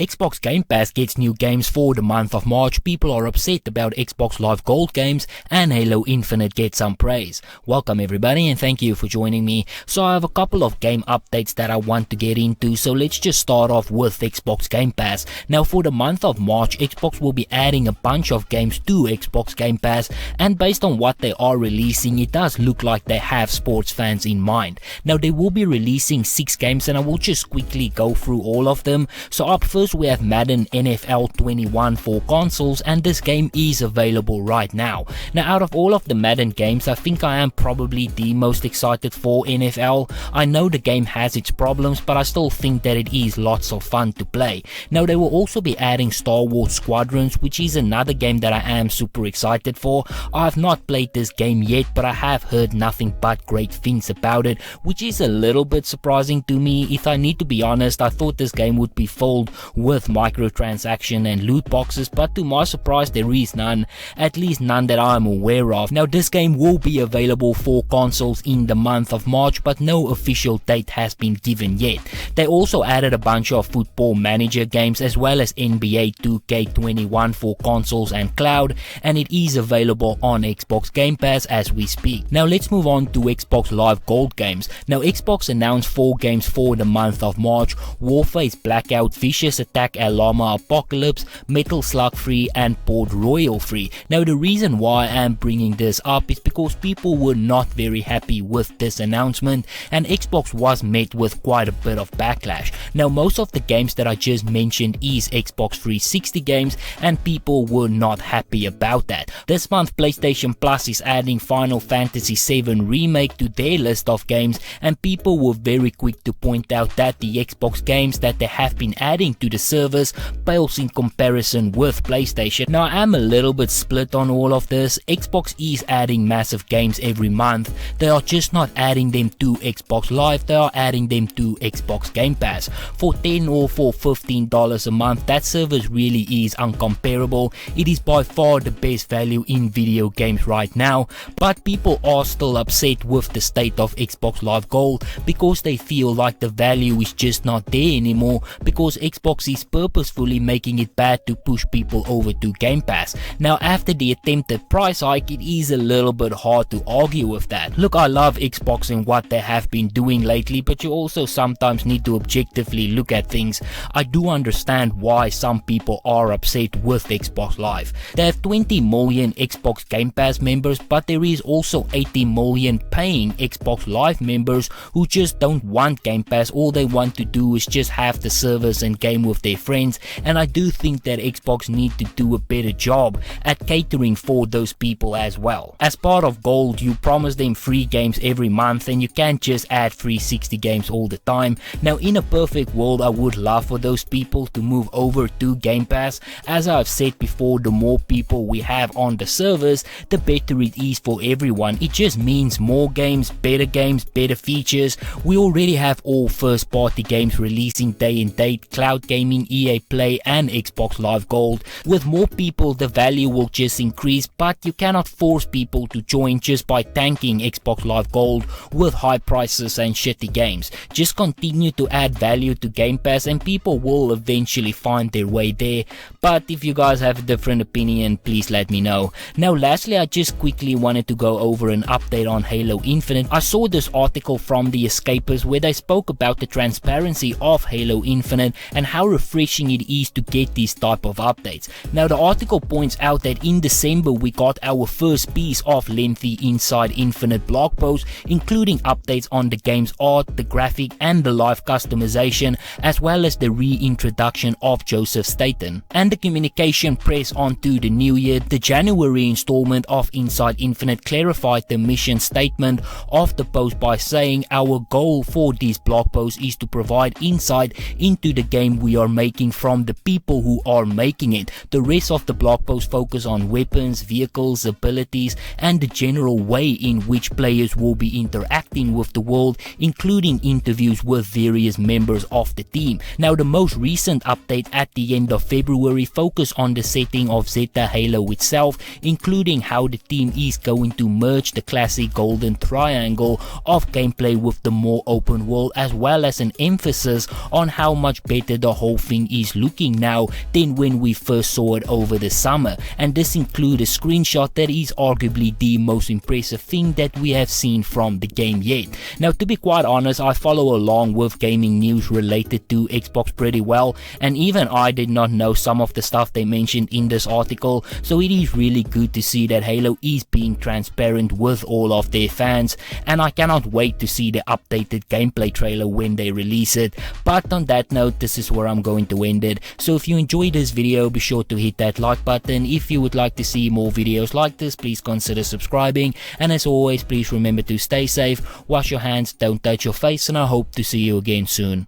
Xbox Game Pass gets new games for the month of March. People are upset about Xbox Live Gold games, and Halo Infinite gets some praise. Welcome everybody, and thank you for joining me. So I have a couple of game updates that I want to get into, so let's just start off with Xbox Game Pass. Now for the month of March, Xbox will be adding a bunch of games to Xbox Game Pass, and based on what they are releasing, it does look like they have sports fans in mind. Now they will be releasing 6 games, and I will just quickly go through all of them. So up first we have Madden NFL 21 for consoles, and this game is available right now. Now out of all of the Madden games, I think I am probably the most excited for NFL. I know the game has its problems, but I still think that it is lots of fun to play. Now they will also be adding Star Wars Squadrons, which is another game that I am super excited for. I have not played this game yet, but I have heard nothing but great things about it, which is a little bit surprising to me. If I need to be honest, I thought this game would be filled with microtransaction and loot boxes, but to my surprise there is none, at least none that I am aware of. Now this game will be available for consoles in the month of March, but no official date has been given yet. They also added a bunch of Football Manager games as well as NBA 2K21 for consoles and cloud, and it is available on Xbox Game Pass as we speak. Now let's move on to Xbox Live Gold games. Now Xbox announced 4 games for the month of March: Warface Blackout, Vicious Attack Alama Apocalypse, Metal Slug Free, and Port Royal Free. Now the reason why I am bringing this up is because people were not very happy with this announcement, and Xbox was met with quite a bit of backlash. Now most of the games that I just mentioned is Xbox 360 games, and people were not happy about that. This month PlayStation Plus is adding Final Fantasy VII Remake to their list of games, and people were very quick to point out that the Xbox games that they have been adding to the service pales in comparison with PlayStation. Now I am a little bit split on all of this. Xbox is adding massive games every month. They are just not adding them to Xbox Live, they are adding them to Xbox Game Pass. For $10 or for $15 a month, that service really is uncomparable. It is by far the best value in video games right now, but people are still upset with the state of Xbox Live Gold because they feel like the value is just not there anymore, because Xbox is purposefully making it bad to push people over to Game Pass. Now after the attempted price hike, it is a little bit hard to argue with that. Look, I love Xbox and what they have been doing lately, but you also sometimes need to objectively look at things. I do understand why some people are upset with Xbox Live. They have 20 million Xbox Game Pass members, but there is also 80 million paying Xbox Live members who just don't want Game Pass. All they want to do is just have the service and game with their friends, and I do think that Xbox need to do a better job at catering for those people as well. As part of Gold, you promise them free games every month, and you can't just add 360 games all the time. Now in a perfect world, I would love for those people to move over to Game Pass. As I've said before, the more people we have on the service, the better it is for everyone. It just means more games, better features. We already have all first party games releasing day and date, cloud gaming, EA Play, and Xbox Live Gold. With more people, the value will just increase, but you cannot force people to join just by tanking Xbox Live Gold with high prices and shitty games. Just continue to add value to Game Pass and people will eventually find their way there. But if you guys have a different opinion, please let me know. Now lastly, I just quickly wanted to go over an update on Halo Infinite. I saw this article from The Escapers where they spoke about the transparency of Halo Infinite and how refreshing it is to get these type of updates. Now the article points out that in December we got our first piece of lengthy Inside Infinite blog posts, including updates on the game's art, the graphic, and the live customization, as well as the reintroduction of Joseph Staten. And the communication press onto the new year, the January installment of Inside Infinite clarified the mission statement of the post by saying, our goal for these blog posts is to provide insight into the game we are making from the people who are making it. The rest of the blog post focus on weapons, vehicles, abilities, and the general way in which players will be interacting with the world, including interviews with various members of the team. Now the most recent update at the end of February focused on the setting of Zeta Halo itself, including how the team is going to merge the classic golden triangle of gameplay with the more open world, as well as an emphasis on how much better the whole whole thing is looking now than when we first saw it over the summer, and this includes a screenshot that is arguably the most impressive thing that we have seen from the game yet. Now, to be quite honest, I follow along with gaming news related to Xbox pretty well, and even I did not know some of the stuff they mentioned in this article, so it is really good to see that Halo is being transparent with all of their fans, and I cannot wait to see the updated gameplay trailer when they release it. But on that note, this is where I'm going to end it. So if you enjoyed this video, be sure to hit that like button. If you would like to see more videos like this, please consider subscribing, and as always, please remember to stay safe, wash your hands, don't touch your face, and I hope to see you again soon.